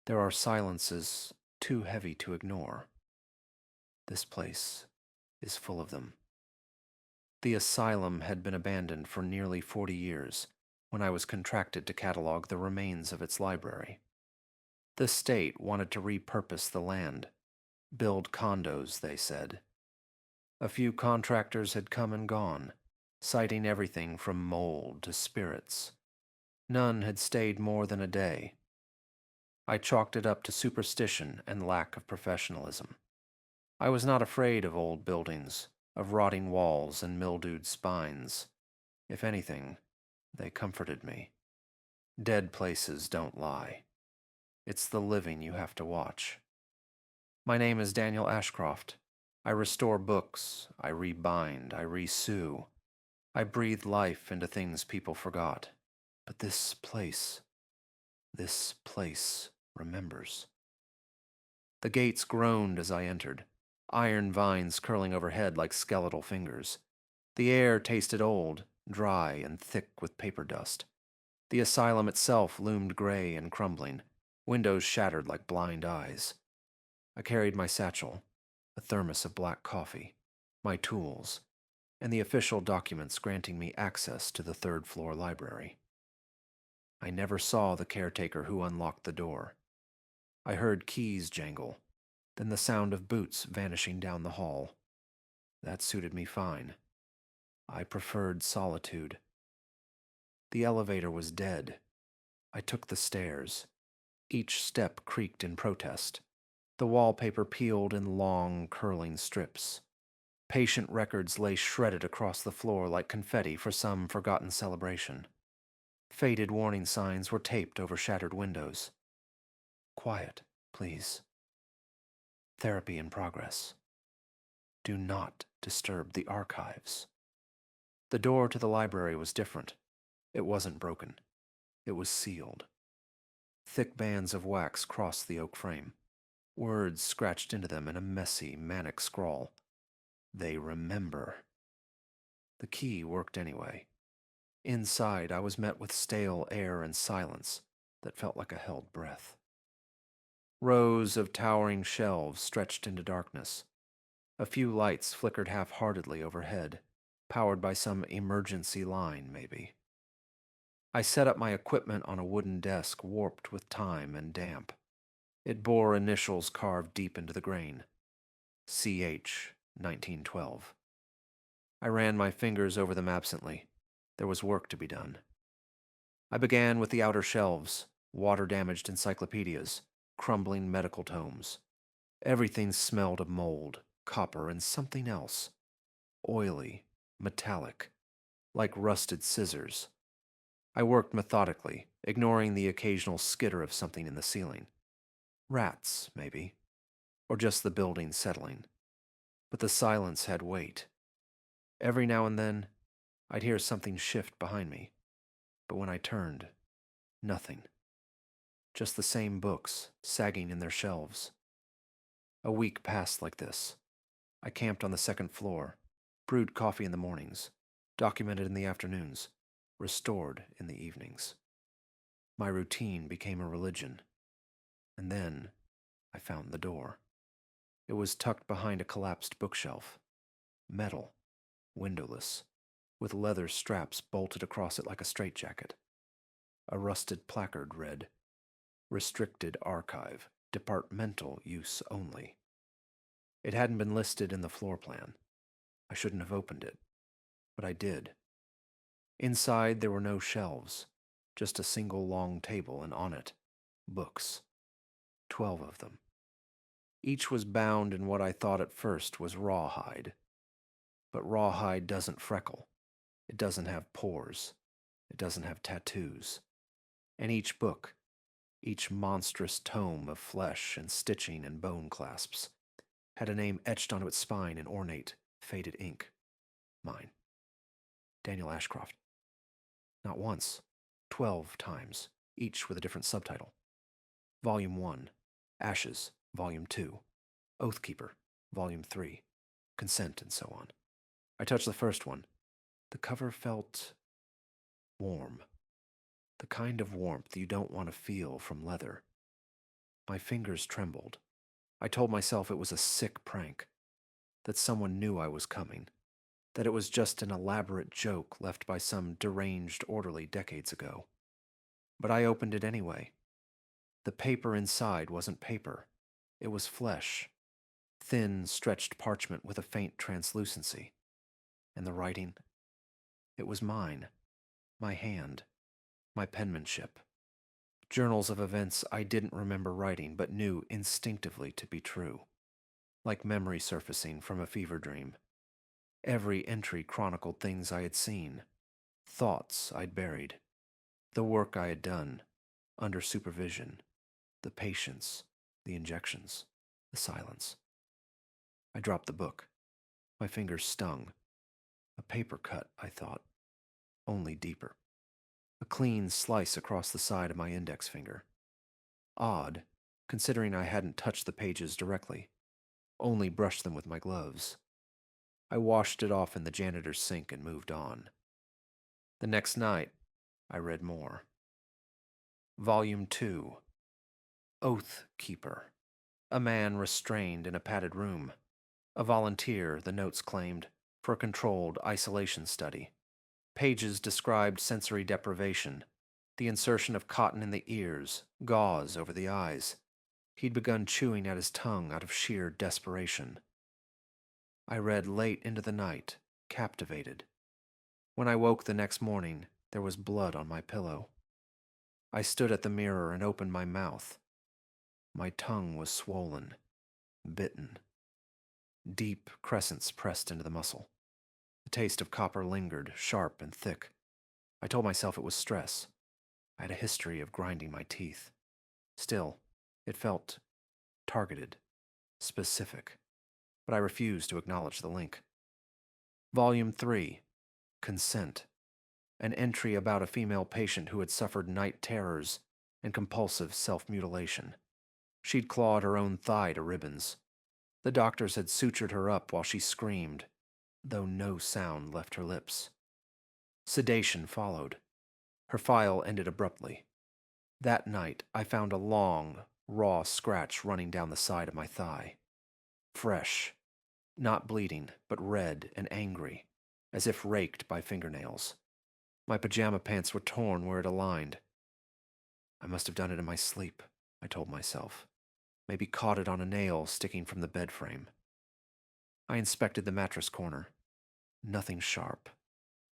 There are silences too heavy to ignore. This place is full of them. The asylum had been abandoned for nearly 40 years when I was contracted to catalog the remains of its library. The state wanted to repurpose the land, build condos, they said. A few contractors had come and gone, citing everything from mold to spirits. None had stayed more than a day. I chalked it up to superstition and lack of professionalism. I was not afraid of old buildings, of rotting walls and mildewed spines. If anything, they comforted me. Dead places don't lie. It's the living you have to watch. My name is Daniel Ashcroft. I restore books, I rebind, I resue. I breathe life into things people forgot. But this place remembers. The gates groaned as I entered, iron vines curling overhead like skeletal fingers. The air tasted old, dry, and thick with paper dust. The asylum itself loomed gray and crumbling, windows shattered like blind eyes. I carried my satchel, a thermos of black coffee, my tools, and the official documents granting me access to the third-floor library. I never saw the caretaker who unlocked the door. I heard keys jangle, then the sound of boots vanishing down the hall. That suited me fine. I preferred solitude. The elevator was dead. I took the stairs. Each step creaked in protest. The wallpaper peeled in long, curling strips. Patient records lay shredded across the floor like confetti for some forgotten celebration. Faded warning signs were taped over shattered windows. Quiet, please. Therapy in progress. Do not disturb the archives. The door to the library was different. It wasn't broken. It was sealed. Thick bands of wax crossed the oak frame. Words scratched into them in a messy, manic scrawl. They remember. The key worked anyway. Inside, I was met with stale air and silence that felt like a held breath. Rows of towering shelves stretched into darkness. A few lights flickered half-heartedly overhead, powered by some emergency line, maybe. I set up my equipment on a wooden desk warped with time and damp. It bore initials carved deep into the grain. CH 1912. I ran my fingers over them absently. There was work to be done. I began with the outer shelves, water-damaged encyclopedias, crumbling medical tomes. Everything smelled of mold, copper, and something else. Oily, metallic, like rusted scissors. I worked methodically, ignoring the occasional skitter of something in the ceiling. Rats, maybe. Or just the building settling. But the silence had weight. Every now and then, I'd hear something shift behind me. But when I turned, nothing. Just the same books, sagging in their shelves. A week passed like this. I camped on the second floor, brewed coffee in the mornings, documented in the afternoons, restored in the evenings. My routine became a religion. And then I found the door. It was tucked behind a collapsed bookshelf. Metal, windowless, with leather straps bolted across it like a straitjacket. A rusted placard read, "Restricted Archive, Departmental Use Only." It hadn't been listed in the floor plan. I shouldn't have opened it, but I did. Inside there were no shelves, just a single long table, and on it, books. 12 of them. Each was bound in what I thought at first was rawhide. But rawhide doesn't freckle. It doesn't have pores. It doesn't have tattoos. And each book, each monstrous tome of flesh and stitching and bone clasps, had a name etched onto its spine in ornate, faded ink. Mine. Daniel Ashcroft. Not once, 12 times, each with a different subtitle. Volume 1, Ashes, Volume 2, Oathkeeper, Volume 3, Consent, and so on. I touched the first one. The cover felt warm. The kind of warmth you don't want to feel from leather. My fingers trembled. I told myself it was a sick prank, that someone knew I was coming, that it was just an elaborate joke left by some deranged orderly decades ago. But I opened it anyway. The paper inside wasn't paper. It was flesh, thin, stretched parchment with a faint translucency. And the writing? It was mine, my hand, my penmanship. Journals of events I didn't remember writing but knew instinctively to be true, like memory surfacing from a fever dream. Every entry chronicled things I had seen, thoughts I'd buried, the work I had done, under supervision, the patience, the injections, the silence. I dropped the book. My fingers stung. A paper cut, I thought, only deeper. A clean slice across the side of my index finger. Odd, considering I hadn't touched the pages directly, only brushed them with my gloves. I washed it off in the janitor's sink and moved on. The next night, I read more. Volume 2. Oath Keeper. A man restrained in a padded room. A volunteer, the notes claimed, for a controlled isolation study. Pages described sensory deprivation, the insertion of cotton in the ears, gauze over the eyes. He'd begun chewing at his tongue out of sheer desperation. I read late into the night, captivated. When I woke the next morning, there was blood on my pillow. I stood at the mirror and opened my mouth. My tongue was swollen, bitten. Deep crescents pressed into the muscle. The taste of copper lingered, sharp and thick. I told myself it was stress. I had a history of grinding my teeth. Still, it felt targeted, specific, but I refused to acknowledge the link. Volume 3. Consent. An entry about a female patient who had suffered night terrors and compulsive self-mutilation. She'd clawed her own thigh to ribbons. The doctors had sutured her up while she screamed, though no sound left her lips. Sedation followed. Her file ended abruptly. That night, I found a long, raw scratch running down the side of my thigh. Fresh. Not bleeding, but red and angry, as if raked by fingernails. My pajama pants were torn where it aligned. I must have done it in my sleep, I told myself. Maybe caught it on a nail sticking from the bed frame. I inspected the mattress corner. Nothing sharp.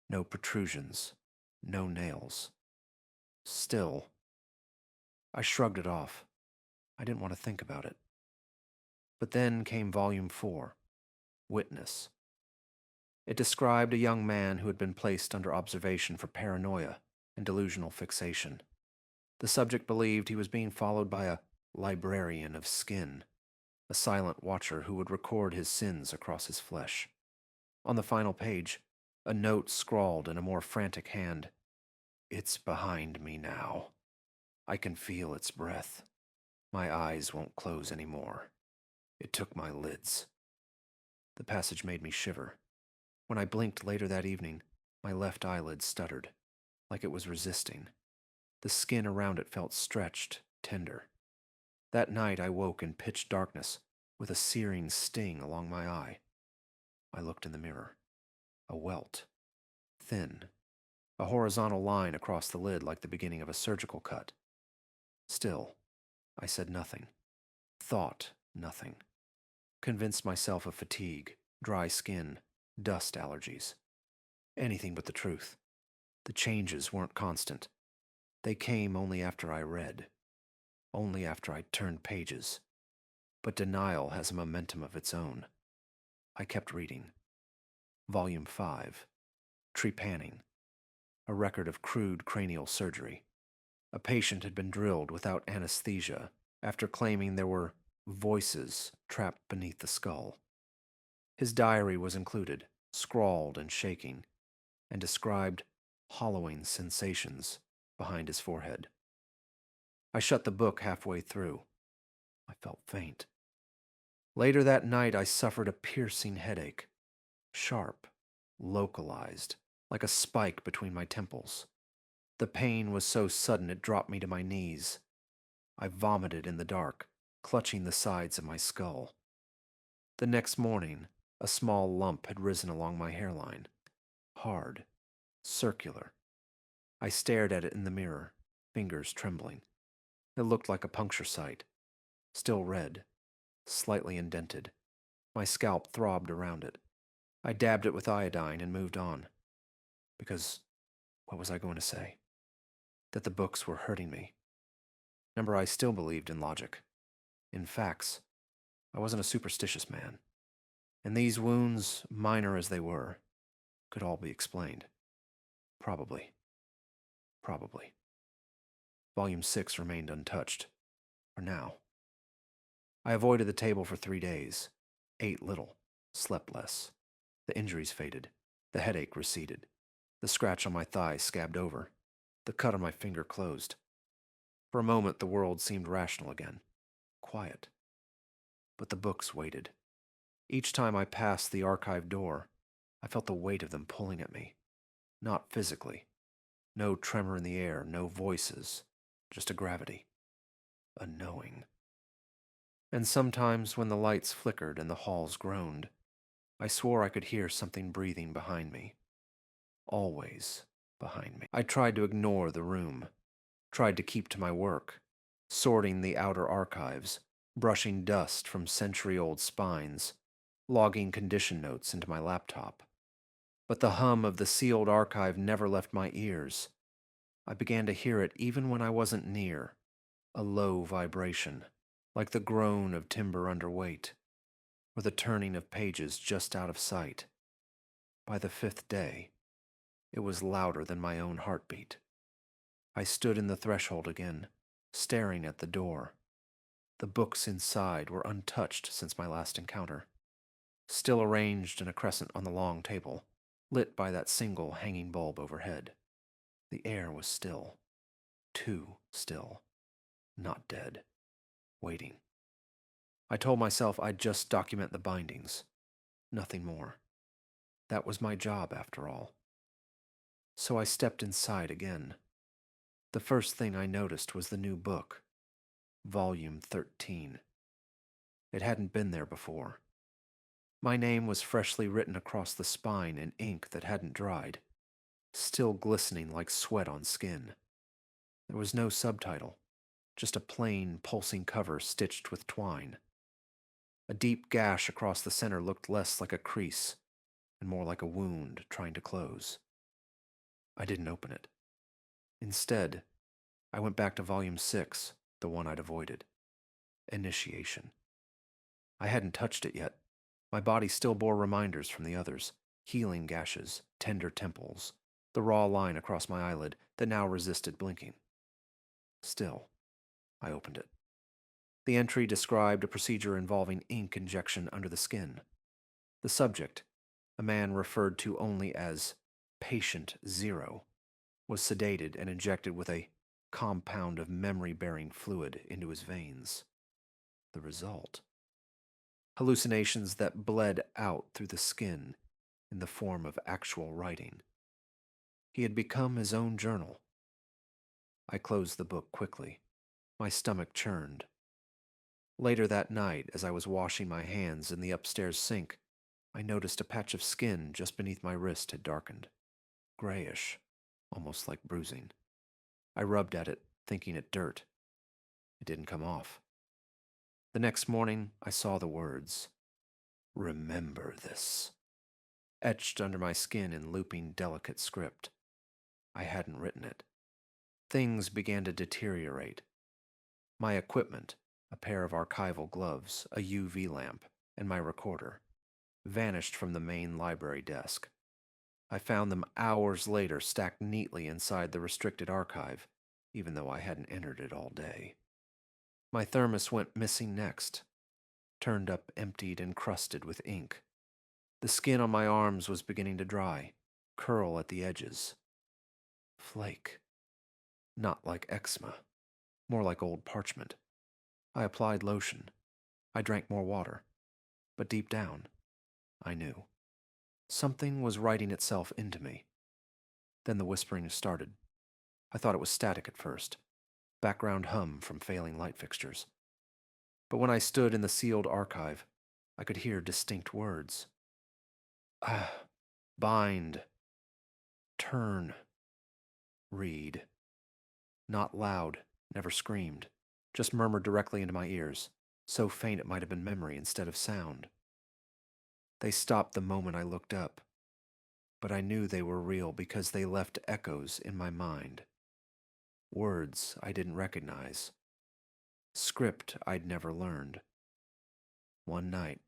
No protrusions. No nails. Still. I shrugged it off. I didn't want to think about it. But then came Volume 4. Witness. It described a young man who had been placed under observation for paranoia and delusional fixation. The subject believed he was being followed by a librarian of skin, a silent watcher who would record his sins across his flesh. On the final page, a note scrawled in a more frantic hand. "It's behind me now. I can feel its breath. My eyes won't close anymore. It took my lids." The passage made me shiver. When I blinked later that evening, my left eyelid stuttered, like it was resisting. The skin around it felt stretched, tender. That night I woke in pitch darkness, with a searing sting along my eye. I looked in the mirror. A welt. Thin. A horizontal line across the lid like the beginning of a surgical cut. Still, I said nothing. Thought nothing. Convinced myself of fatigue, dry skin, dust allergies. Anything but the truth. The changes weren't constant. They came only after I read. Only after I turned pages. But denial has a momentum of its own. I kept reading. Volume 5. Trepanning. A record of crude cranial surgery. A patient had been drilled without anesthesia after claiming there were voices trapped beneath the skull. His diary was included, scrawled and shaking, and described hollowing sensations behind his forehead. I shut the book halfway through. I felt faint. Later that night, I suffered a piercing headache. Sharp, localized, like a spike between my temples. The pain was so sudden it dropped me to my knees. I vomited in the dark, clutching the sides of my skull. The next morning, a small lump had risen along my hairline. Hard, circular. I stared at it in the mirror, fingers trembling. It looked like a puncture site. Still red, slightly indented. My scalp throbbed around it. I dabbed it with iodine and moved on. Because, what was I going to say? That the books were hurting me. Remember, I still believed in logic. In facts. I wasn't a superstitious man. And these wounds, minor as they were, could all be explained. Probably. Probably. Volume 6 remained untouched. For now. I avoided the table for 3 days. Ate little. Slept less. The injuries faded. The headache receded. The scratch on my thigh scabbed over. The cut on my finger closed. For a moment, the world seemed rational again. Quiet. But the books waited. Each time I passed the archive door, I felt the weight of them pulling at me. Not physically. No tremor in the air, no voices. Just a gravity. A knowing. And sometimes when the lights flickered and the halls groaned, I swore I could hear something breathing behind me. Always behind me. I tried to ignore the room. Tried to keep to my work. Sorting the outer archives. Brushing dust from century-old spines. Logging condition notes into my laptop. But the hum of the sealed archive never left my ears. I began to hear it even when I wasn't near. A low vibration, like the groan of timber under weight, or the turning of pages just out of sight. By the 5th day, it was louder than my own heartbeat. I stood in the threshold again, staring at the door. The books inside were untouched since my last encounter, still arranged in a crescent on the long table, lit by that single hanging bulb overhead. The air was still. Too still. Not dead. Waiting. I told myself I'd just document the bindings. Nothing more. That was my job, after all. So I stepped inside again. The first thing I noticed was the new book. Volume 13. It hadn't been there before. My name was freshly written across the spine in ink that hadn't dried, still glistening like sweat on skin. There was no subtitle, just a plain, pulsing cover stitched with twine. A deep gash across the center looked less like a crease and more like a wound trying to close. I didn't open it. Instead, I went back to Volume 6, the one I'd avoided. Initiation. I hadn't touched it yet. My body still bore reminders from the others, healing gashes, tender temples, the raw line across my eyelid that now resisted blinking. Still, I opened it. The entry described a procedure involving ink injection under the skin. The subject, a man referred to only as Patient Zero, was sedated and injected with a compound of memory-bearing fluid into his veins. The result? Hallucinations that bled out through the skin in the form of actual writing. He had become his own journal. I closed the book quickly. My stomach churned. Later that night, as I was washing my hands in the upstairs sink, I noticed a patch of skin just beneath my wrist had darkened. Grayish, almost like bruising. I rubbed at it, thinking it dirt. It didn't come off. The next morning, I saw the words, "Remember this," etched under my skin in looping, delicate script. I hadn't written it. Things began to deteriorate. My equipment, a pair of archival gloves, a UV lamp, and my recorder, vanished from the main library desk. I found them hours later stacked neatly inside the restricted archive, even though I hadn't entered it all day. My thermos went missing next, turned up emptied and crusted with ink. The skin on my arms was beginning to dry, curl at the edges. Flake. Not like eczema, more like old parchment. I applied lotion. I drank more water. But deep down, I knew. Something was writing itself into me. Then the whispering started. I thought it was static at first. background hum from failing light fixtures. But when I stood in the sealed archive, I could hear distinct words. Ah, bind, turn, read. Not loud, never screamed, just murmured directly into my ears, so faint it might have been memory instead of sound. They stopped the moment I looked up, but I knew they were real because they left echoes in my mind. Words I didn't recognize. Script I'd never learned. One night,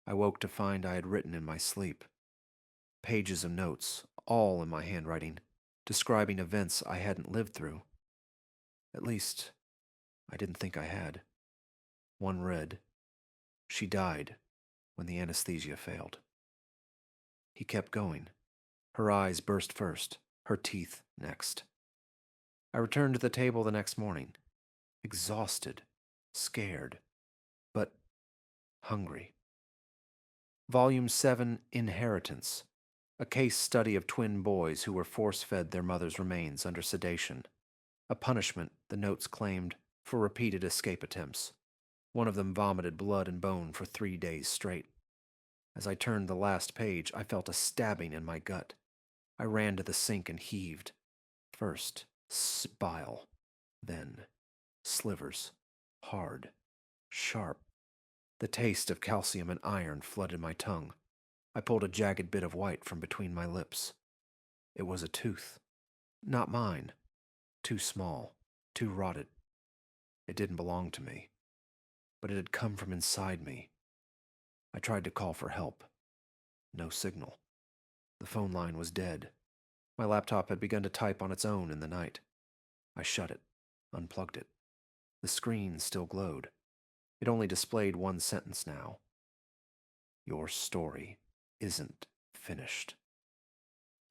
I woke to find I had written in my sleep. Pages of notes, all in my handwriting, describing events I hadn't lived through. At least, I didn't think I had. One read, "She died when the anesthesia failed." He kept going. Her eyes burst first, her teeth next. I returned to the table the next morning, exhausted, scared, but hungry. Volume 7, Inheritance, a case study of twin boys who were force-fed their mother's remains under sedation, a punishment, the notes claimed, for repeated escape attempts. One of them vomited blood and bone for 3 days straight. As I turned the last page, I felt a stabbing in my gut. I ran to the sink and heaved. First, bile, then slivers, hard, sharp. The taste of calcium and iron flooded my tongue. I pulled a jagged bit of white from between my lips. It was a tooth. Not mine. Too small, too rotted. It didn't belong to me, but it had come from inside me. I tried to call for help. No signal. The phone line was dead. My laptop had begun to type on its own in the night. I shut it, unplugged it. The screen still glowed. It only displayed one sentence now. Your story isn't finished.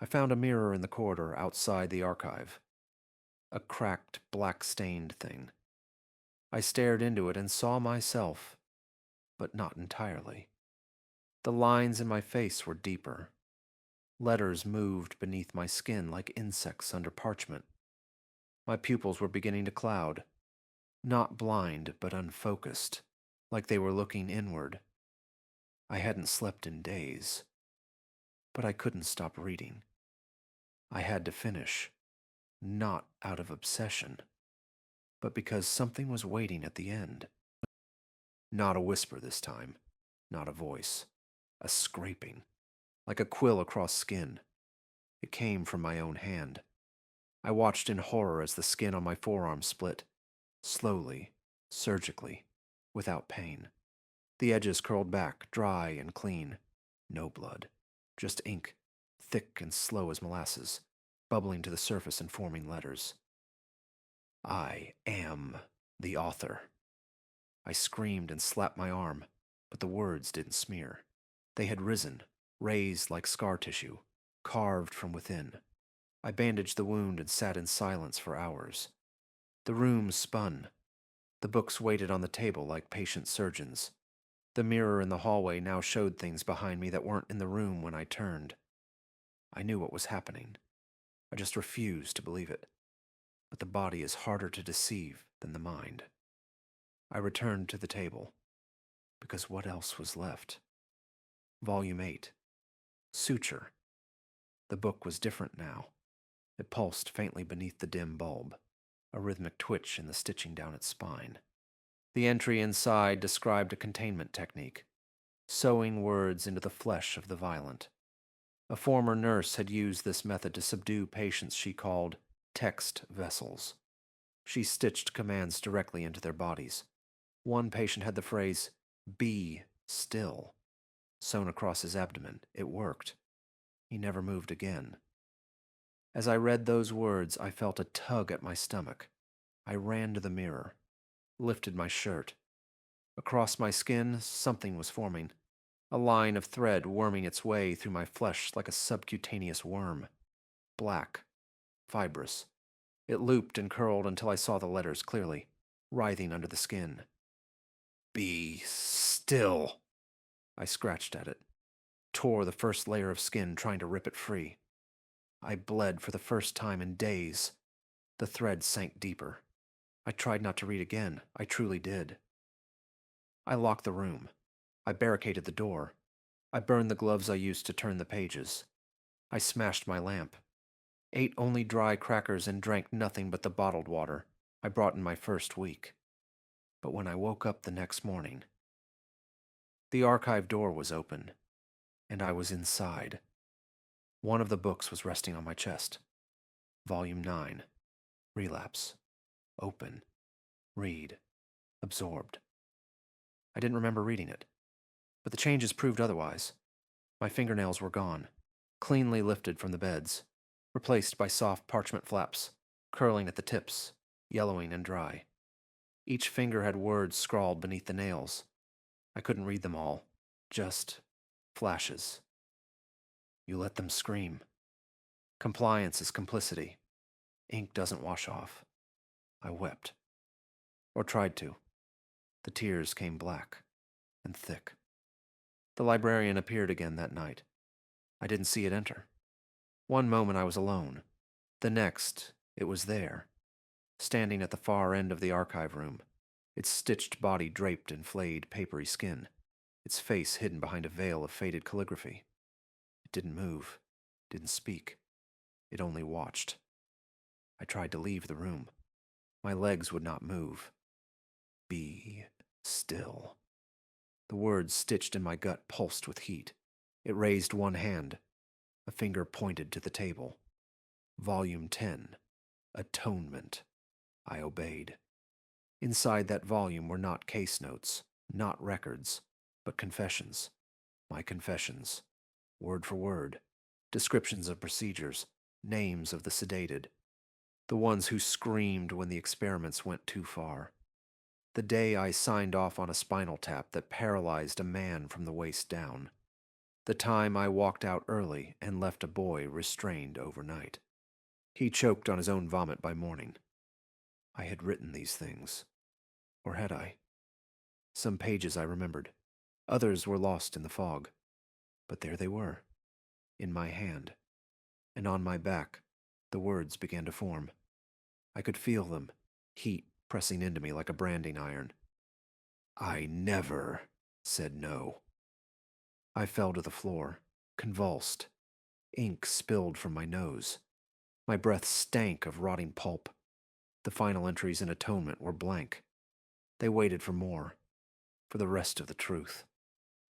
I found a mirror in the corridor outside the archive. A cracked, black-stained thing. I stared into it and saw myself, but not entirely. The lines in my face were deeper. Letters moved beneath my skin like insects under parchment. My pupils were beginning to cloud. Not blind, but unfocused, like they were looking inward. I hadn't slept in days, but I couldn't stop reading. I had to finish, not out of obsession, but because something was waiting at the end. Not a whisper this time, not a voice, a scraping, like a quill across skin. It came from my own hand. I watched in horror as the skin on my forearm split, slowly, surgically, without pain. The edges curled back, dry and clean. No blood, just ink, thick and slow as molasses, bubbling to the surface and forming letters. I am the author. I screamed and slapped my arm, but the words didn't smear. They had risen, raised like scar tissue, carved from within. I bandaged the wound and sat in silence for hours. The room spun. The books waited on the table like patient surgeons. The mirror in the hallway now showed things behind me that weren't in the room when I turned. I knew what was happening. I just refused to believe it. But the body is harder to deceive than the mind. I returned to the table, because what else was left? Volume 8. Suture. The book was different now. It pulsed faintly beneath the dim bulb, a rhythmic twitch in the stitching down its spine. The entry inside described a containment technique, sewing words into the flesh of the violent. A former nurse had used this method to subdue patients she called text vessels. She stitched commands directly into their bodies. One patient had the phrase, "Be still," sewn across his abdomen. It worked. He never moved again. As I read those words, I felt a tug at my stomach. I ran to the mirror, lifted my shirt. Across my skin, something was forming, a line of thread worming its way through my flesh like a subcutaneous worm. Black, fibrous. It looped and curled until I saw the letters clearly, writhing under the skin. Be still. I scratched at it, tore the first layer of skin trying to rip it free. I bled for the first time in days. The thread sank deeper. I tried not to read again. I truly did. I locked the room. I barricaded the door. I burned the gloves I used to turn the pages. I smashed my lamp. Ate only dry crackers and drank nothing but the bottled water I brought in my first week. But when I woke up the next morning, the archive door was open, and I was inside. One of the books was resting on my chest. Volume 9. Relapse. Open. Read. Absorbed. I didn't remember reading it, but the changes proved otherwise. My fingernails were gone, cleanly lifted from the beds, replaced by soft parchment flaps, curling at the tips, yellowing and dry. Each finger had words scrawled beneath the nails. I couldn't read them all, just flashes. You let them scream. Compliance is complicity. Ink doesn't wash off. I wept. Or tried to. The tears came black and thick. The librarian appeared again that night. I didn't see it enter. One moment I was alone. The next, it was there, standing at the far end of the archive room, its stitched body draped in flayed, papery skin, its face hidden behind a veil of faded calligraphy. It didn't move, didn't speak. It only watched. I tried to leave the room. My legs would not move. Be still. The words stitched in my gut pulsed with heat. It raised one hand. A finger pointed to the table. Volume 10. Atonement. I obeyed. Inside that volume were not case notes, not records, but confessions. My confessions. Word for word. Descriptions of procedures. Names of the sedated. The ones who screamed when the experiments went too far. The day I signed off on a spinal tap that paralyzed a man from the waist down. The time I walked out early and left a boy restrained overnight. He choked on his own vomit by morning. I had written these things. Or had I? Some pages I remembered. Others were lost in the fog. But there they were, in my hand. And on my back, the words began to form. I could feel them, heat pressing into me like a branding iron. I never said no. I fell to the floor, convulsed. Ink spilled from my nose. My breath stank of rotting pulp. The final entries in atonement were blank. They waited for more, for the rest of the truth.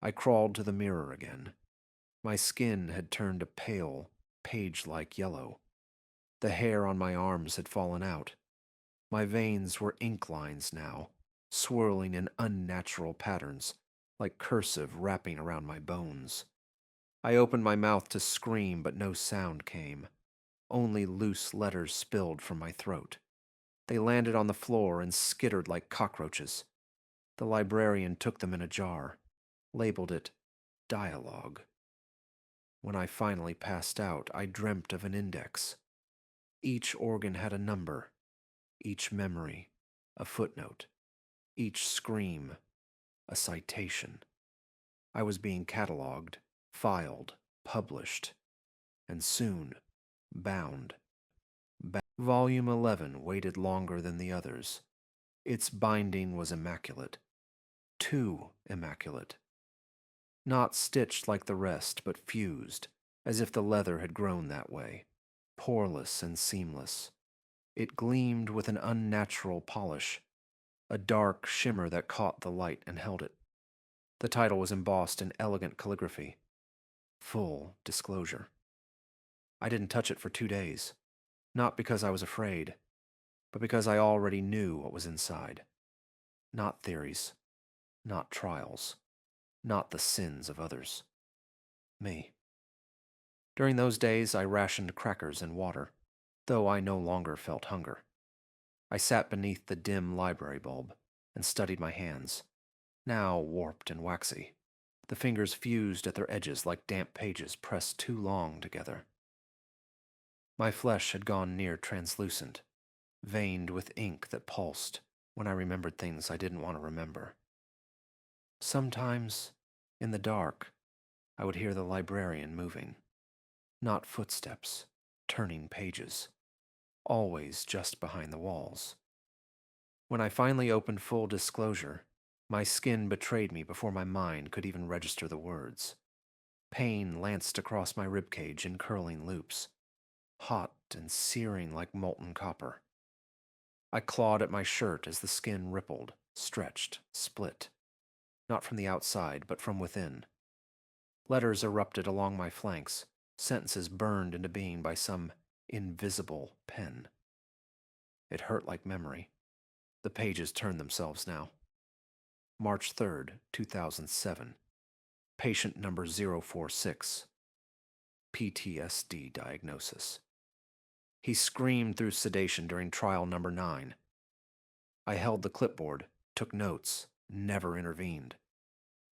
I crawled to the mirror again. My skin had turned a pale, page-like yellow. The hair on my arms had fallen out. My veins were ink lines now, swirling in unnatural patterns, like cursive wrapping around my bones. I opened my mouth to scream, but no sound came. Only loose letters spilled from my throat. They landed on the floor and skittered like cockroaches. The librarian took them in a jar, labeled it dialogue. When I finally passed out, I dreamt of an index. Each organ had a number, each memory a footnote, each scream a citation. I was being cataloged, filed, published, and soon bound. Volume 11 waited longer than the others. Its binding was immaculate. Too immaculate. Not stitched like the rest, but fused, as if the leather had grown that way, poreless and seamless. It gleamed with an unnatural polish, a dark shimmer that caught the light and held it. The title was embossed in elegant calligraphy. Full disclosure. I didn't touch it for 2 days, not because I was afraid, but because I already knew what was inside. Not theories, not trials, not the sins of others. Me. During those days, I rationed crackers and water, though I no longer felt hunger. I sat beneath the dim library bulb and studied my hands, now warped and waxy. The fingers fused at their edges like damp pages pressed too long together. My flesh had gone near translucent, veined with ink that pulsed when I remembered things I didn't want to remember. Sometimes, in the dark, I would hear the librarian moving. Not footsteps, turning pages. Always just behind the walls. When I finally opened full disclosure, my skin betrayed me before my mind could even register the words. Pain lanced across my ribcage in curling loops, hot and searing like molten copper. I clawed at my shirt as the skin rippled, stretched, split, not from the outside, but from within. Letters erupted along my flanks, sentences burned into being by some invisible pen. It hurt like memory. The pages turned themselves now. March 3rd, 2007. Patient number 046. PTSD diagnosis. He screamed through sedation during trial number 9. I held the clipboard, took notes, never intervened.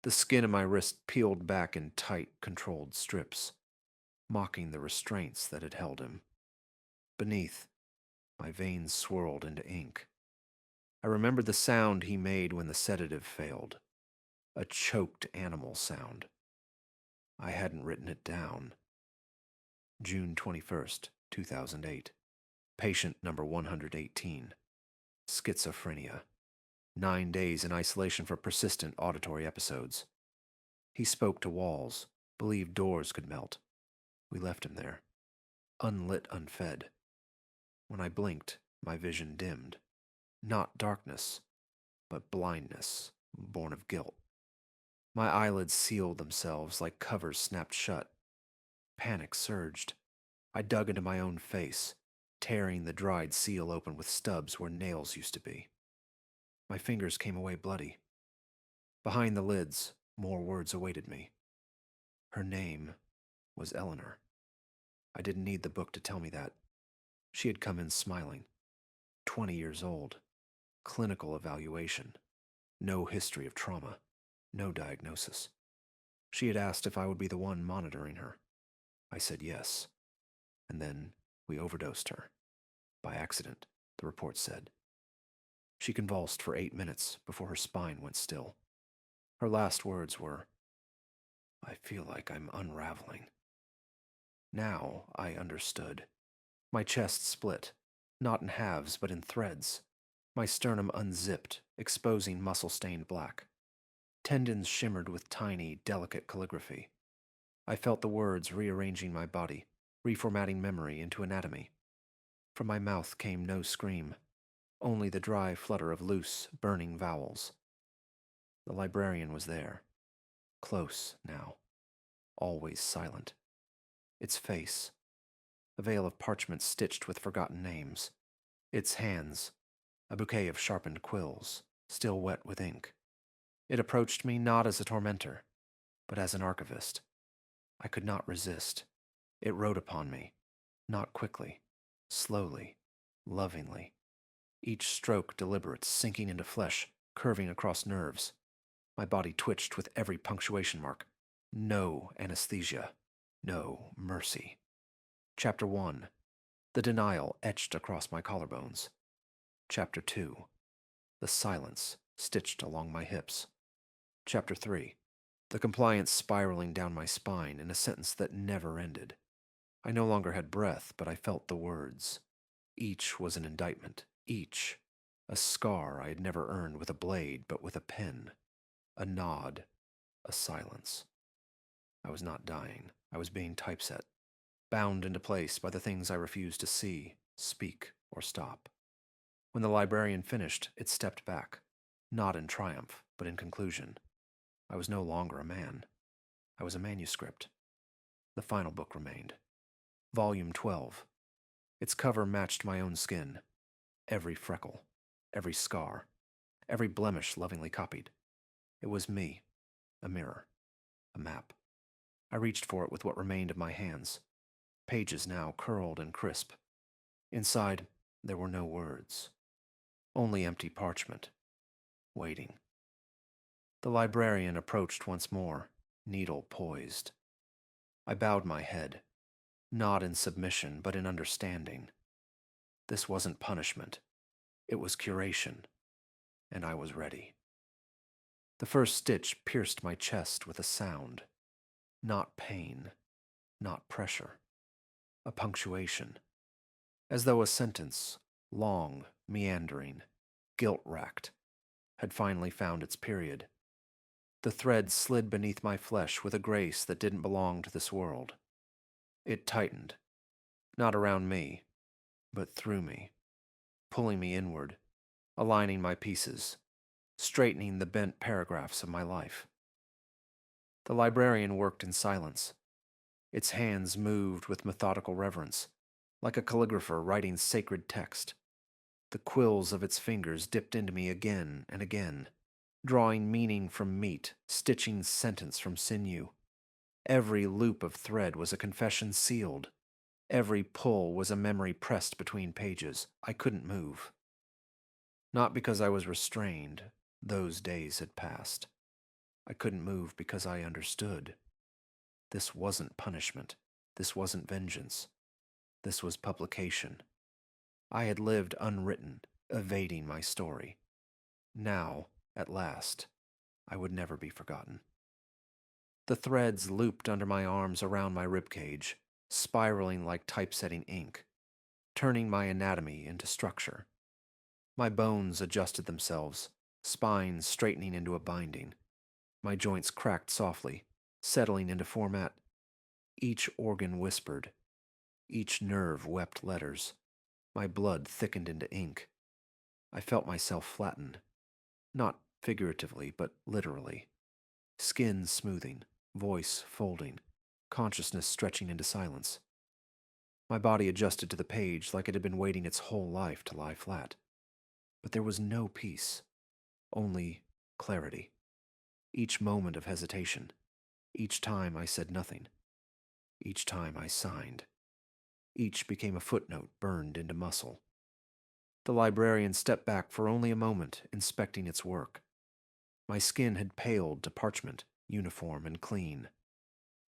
The skin of my wrist peeled back in tight, controlled strips, mocking the restraints that had held him. Beneath, my veins swirled into ink. I remembered the sound he made when the sedative failed. A choked animal sound. I hadn't written it down. June 21st, 2008. Patient number 118. Schizophrenia. 9 days in isolation for persistent auditory episodes. He spoke to walls, believed doors could melt. We left him there, unlit, unfed. When I blinked, my vision dimmed. Not darkness, but blindness, born of guilt. My eyelids sealed themselves like covers snapped shut. Panic surged. I dug into my own face, tearing the dried seal open with stubs where nails used to be. My fingers came away bloody. Behind the lids, more words awaited me. Her name was Eleanor. I didn't need the book to tell me that. She had come in smiling. 20 years old. Clinical evaluation. No history of trauma. No diagnosis. She had asked if I would be the one monitoring her. I said yes. And then we overdosed her. By accident, the report said. She convulsed for 8 minutes before her spine went still. Her last words were, "I feel like I'm unraveling." Now I understood. My chest split, not in halves but in threads. My sternum unzipped, exposing muscle-stained black. Tendons shimmered with tiny, delicate calligraphy. I felt the words rearranging my body, reformatting memory into anatomy. From my mouth came no scream, only the dry flutter of loose, burning vowels. The librarian was there, close now, always silent. Its face, a veil of parchment stitched with forgotten names. Its hands, a bouquet of sharpened quills, still wet with ink. It approached me not as a tormentor, but as an archivist. I could not resist. It wrote upon me, not quickly, slowly, lovingly. Each stroke deliberate, sinking into flesh, curving across nerves. My body twitched with every punctuation mark. No anesthesia. No mercy. Chapter 1. The denial etched across my collarbones. Chapter 2. The silence stitched along my hips. Chapter 3. The compliance spiraling down my spine in a sentence that never ended. I no longer had breath, but I felt the words. Each was an indictment. Each. A scar I had never earned with a blade, but with a pen. A nod. A silence. I was not dying. I was being typeset. Bound into place by the things I refused to see, speak, or stop. When the librarian finished, it stepped back. Not in triumph, but in conclusion. I was no longer a man. I was a manuscript. The final book remained. Volume 12. Its cover matched my own skin. Every freckle, every scar, every blemish lovingly copied. It was me, a mirror, a map. I reached for it with what remained of my hands. Pages now curled and crisp. Inside, there were no words. Only empty parchment. Waiting. The librarian approached once more, needle poised. I bowed my head, not in submission, but in understanding. This wasn't punishment. It was curation, and I was ready. The first stitch pierced my chest with a sound. Not pain, not pressure. A punctuation. As though a sentence, long, meandering, guilt-racked, had finally found its period. The thread slid beneath my flesh with a grace that didn't belong to this world. It tightened, not around me, but through me, pulling me inward, aligning my pieces, straightening the bent paragraphs of my life. The librarian worked in silence. Its hands moved with methodical reverence, like a calligrapher writing sacred text. The quills of its fingers dipped into me again and again, drawing meaning from meat, stitching sentence from sinew. Every loop of thread was a confession sealed. Every pull was a memory pressed between pages. I couldn't move. Not because I was restrained. Those days had passed. I couldn't move because I understood. This wasn't punishment. This wasn't vengeance. This was publication. I had lived unwritten, evading my story. Now, at last, I would never be forgotten. The threads looped under my arms around my ribcage, spiraling like typesetting ink, turning my anatomy into structure. My bones adjusted themselves, spine straightening into a binding. My joints cracked softly, settling into format. Each organ whispered. Each nerve wept letters. My blood thickened into ink. I felt myself flatten. Not figuratively, but literally. Skin smoothing, voice folding, consciousness stretching into silence. My body adjusted to the page like it had been waiting its whole life to lie flat. But there was no peace, only clarity. Each moment of hesitation, each time I said nothing, each time I signed. Each became a footnote burned into muscle. The librarian stepped back for only a moment, inspecting its work. My skin had paled to parchment, uniform and clean.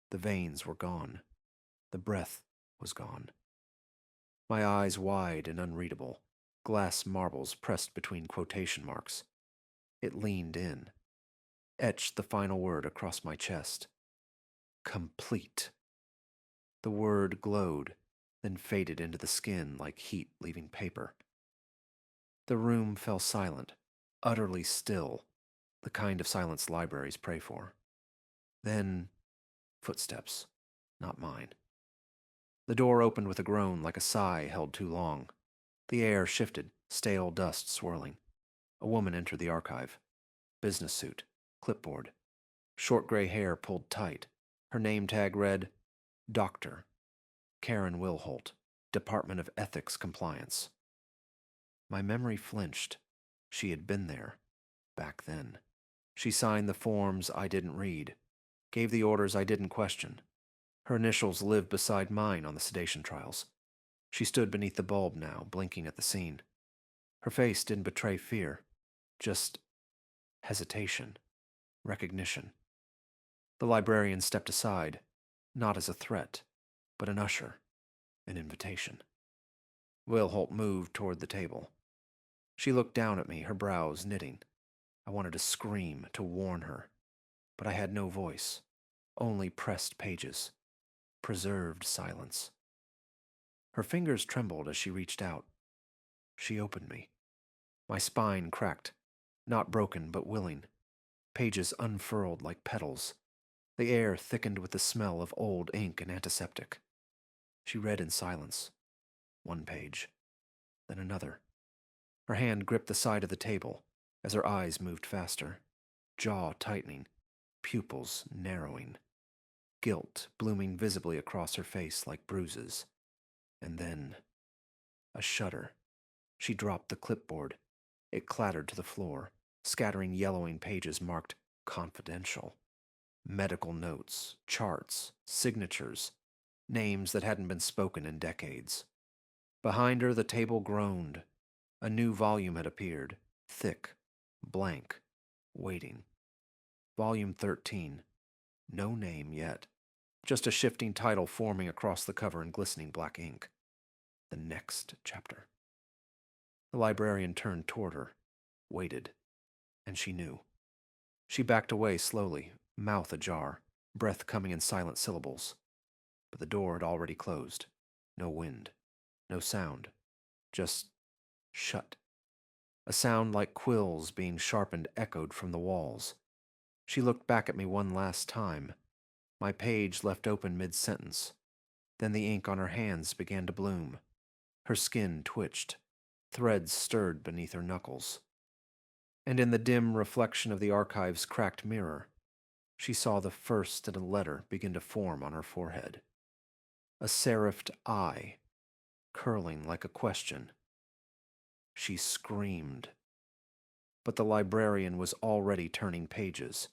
The veins were gone. The breath was gone. My eyes wide and unreadable, glass marbles pressed between quotation marks. It leaned in, etched the final word across my chest. Complete. The word glowed, then faded into the skin like heat leaving paper. The room fell silent, utterly still, the kind of silence libraries pray for. Then, footsteps, not mine. The door opened with a groan like a sigh held too long. The air shifted, stale dust swirling. A woman entered the archive. Business suit, clipboard, short gray hair pulled tight. Her name tag read, Dr. Karen Wilholt, Department of Ethics Compliance. My memory flinched. She had been there, back then. She signed the forms I didn't read, gave the orders I didn't question. Her initials lived beside mine on the sedation trials. She stood beneath the bulb now, blinking at the scene. Her face didn't betray fear, just hesitation, recognition. The librarian stepped aside, not as a threat, but an usher, an invitation. Wilholt moved toward the table. She looked down at me, her brows knitting. I wanted to scream, to warn her, but I had no voice, only pressed pages, preserved silence. Her fingers trembled as she reached out. She opened me. My spine cracked, not broken but willing. Pages unfurled like petals. The air thickened with the smell of old ink and antiseptic. She read in silence. One page, then another. Her hand gripped the side of the table as her eyes moved faster, jaw tightening, pupils narrowing, guilt blooming visibly across her face like bruises. And then, a shudder. She dropped the clipboard. It clattered to the floor, scattering yellowing pages marked confidential. Medical notes, charts, signatures, names that hadn't been spoken in decades. Behind her, the table groaned. A new volume had appeared, thick, blank, waiting. Volume 13. No name yet. Just a shifting title forming across the cover in glistening black ink. The next chapter. The librarian turned toward her, waited, and she knew. She backed away slowly, mouth ajar, breath coming in silent syllables. But the door had already closed. No wind, no sound, just shut. A sound like quills being sharpened echoed from the walls. She looked back at me one last time. My page left open mid-sentence. Then the ink on her hands began to bloom. Her skin twitched. Threads stirred beneath her knuckles. And in the dim reflection of the archive's cracked mirror, she saw the first in a letter begin to form on her forehead. A serifed I, curling like a question. She screamed. But the librarian was already turning pages.